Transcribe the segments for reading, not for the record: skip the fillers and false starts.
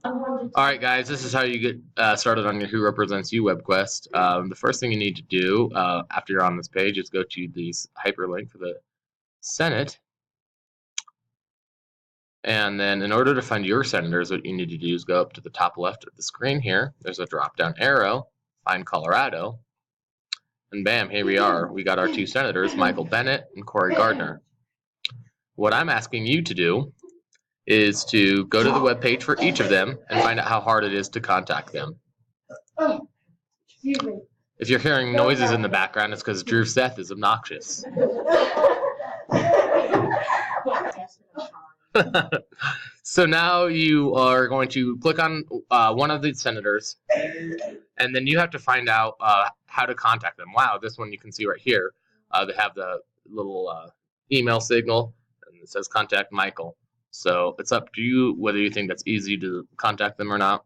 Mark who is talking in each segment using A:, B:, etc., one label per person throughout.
A: Alright guys, this is how you get started on your Who Represents You webquest. The first thing you need to do after you're on this page is go to the hyperlink for the Senate. And then in order to find your senators, what you need to do is go up to the top left of the screen here. There's a drop down arrow, find Colorado, and bam, here we are. We got our two senators, Michael Bennet and Cory Gardner. What I'm asking you to do is to go to the webpage for each of them and find out how hard it is to contact them. If you're hearing noises in the background, it's because Drew Seth is obnoxious. So now you are going to click on one of the senators, and then you have to find out how to contact them. Wow, this one you can see right here. They have the little email signal, and it says contact Michael. So it's up to you whether you think that's easy to contact them or not.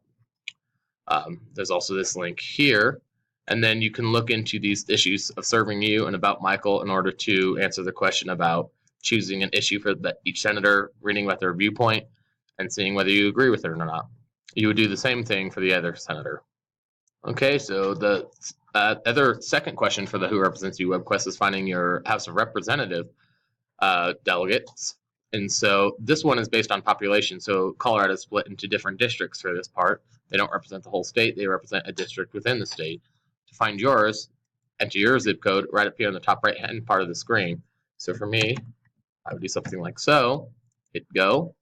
A: There's also this link here, and then you can look into these issues of serving you and about Michael in order to answer the question about choosing an issue for each senator, reading about their viewpoint, and seeing whether you agree with it or not. You would do the same thing for the other senator. Okay, so the other second question for the Who Represents You webquest is finding your House of Representative delegates. And so this one is based on population. So Colorado is split into different districts for this part. They don't represent the whole state. They represent a district within the state. To find yours, enter your zip code right up here on the top right-hand part of the screen. So for me, I would do something like so. Hit go.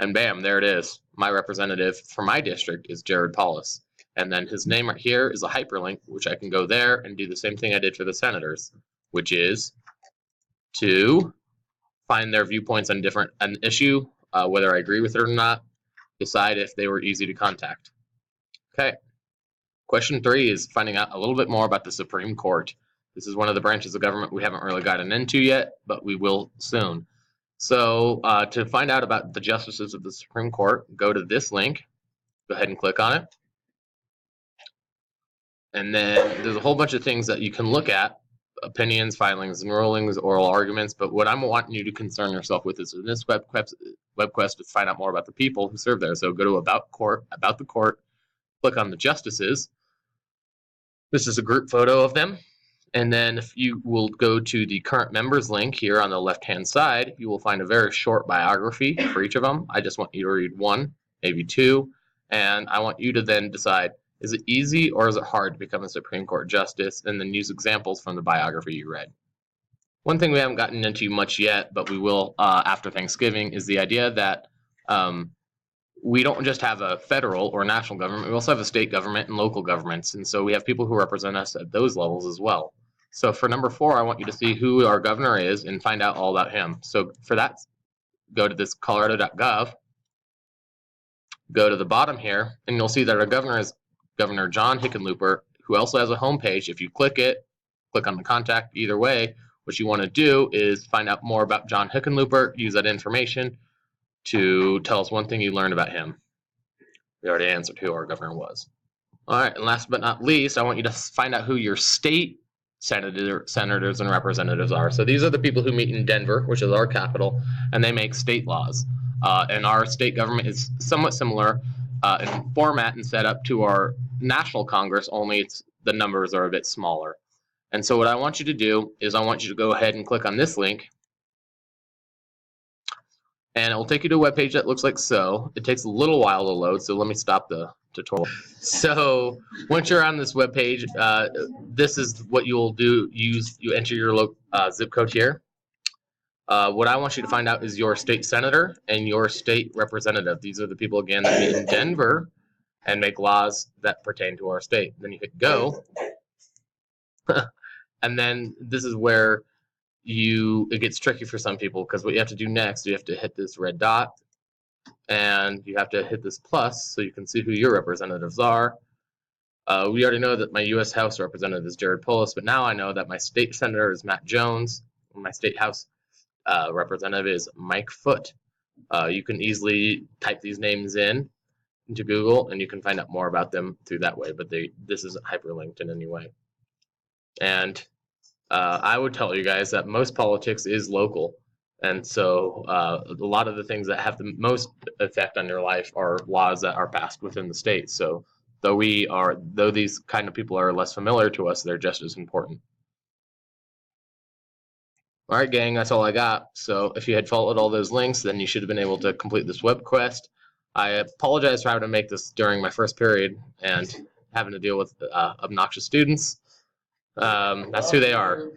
A: And bam, there it is. My representative for my district is Jared Paulus. And then his name right here is a hyperlink, which I can go there and do the same thing I did for the senators, which is to find their viewpoints on an issue, whether I agree with it or not, decide if they were easy to contact. Okay. Question 3 is finding out a little bit more about the Supreme Court. This is one of the branches of government we haven't really gotten into yet, but we will soon. So to find out about the justices of the Supreme Court, go to this link. Go ahead and click on it. And then there's a whole bunch of things that you can look at. Opinions, filings, and rulings, oral arguments, but what I'm wanting you to concern yourself with is in this webquest to find out more about the people who serve there. So go to about the court, click on the justices. This is a group photo of them, and then if you will go to the current members link here on the left-hand side, you will find a very short biography for each of them. I just want you to read one, maybe two, and I want you to then decide, is it easy or is it hard to become a Supreme Court justice, and then use examples from the biography you read. One thing we haven't gotten into much yet, but we will after Thanksgiving, is the idea that we don't just have a federal or national government, we also have a state government and local governments, and so we have people who represent us at those levels as well. So for number 4, I want you to see who our governor is and find out all about him. So for that, go to this colorado.gov, go to the bottom here, and you'll see that our governor is Governor John Hickenlooper, who also has a homepage. If you click it, click on the contact, either way, what you want to do is find out more about John Hickenlooper, use that information to tell us one thing you learned about him. We already answered who our governor was. All right, and last but not least, I want you to find out who your state senators and representatives are. So these are the people who meet in Denver, which is our capital, and they make state laws. And our state government is somewhat similar in format and setup to our national Congress, only the numbers are a bit smaller. And so what I want you to do is I want you to go ahead and click on this link, and it will take you to a web page that looks like so. It takes a little while to load, so let me stop the tutorial. So once you're on this web page, this is what you will do. You enter your zip code here. What I want you to find out is your state senator and your state representative. These are the people, again, that meet in Denver and make laws that pertain to our state. Then you hit go. And then this is where it gets tricky for some people, because what you have to do next, you have to hit this red dot, and you have to hit this plus so you can see who your representatives are. We already know that my U.S. House representative is Jared Polis, but now I know that my state senator is Matt Jones, and my state House representative is Mike Foote. You can easily type these names into Google, and you can find out more about them through that way, but this isn't hyperlinked in any way. And I would tell you guys that most politics is local. And so a lot of the things that have the most effect on your life are laws that are passed within the state. So though these kind of people are less familiar to us, they're just as important. All right, gang, that's all I got. So if you had followed all those links, then you should have been able to complete this web quest. I apologize for having to make this during my first period and having to deal with obnoxious students. That's who they are.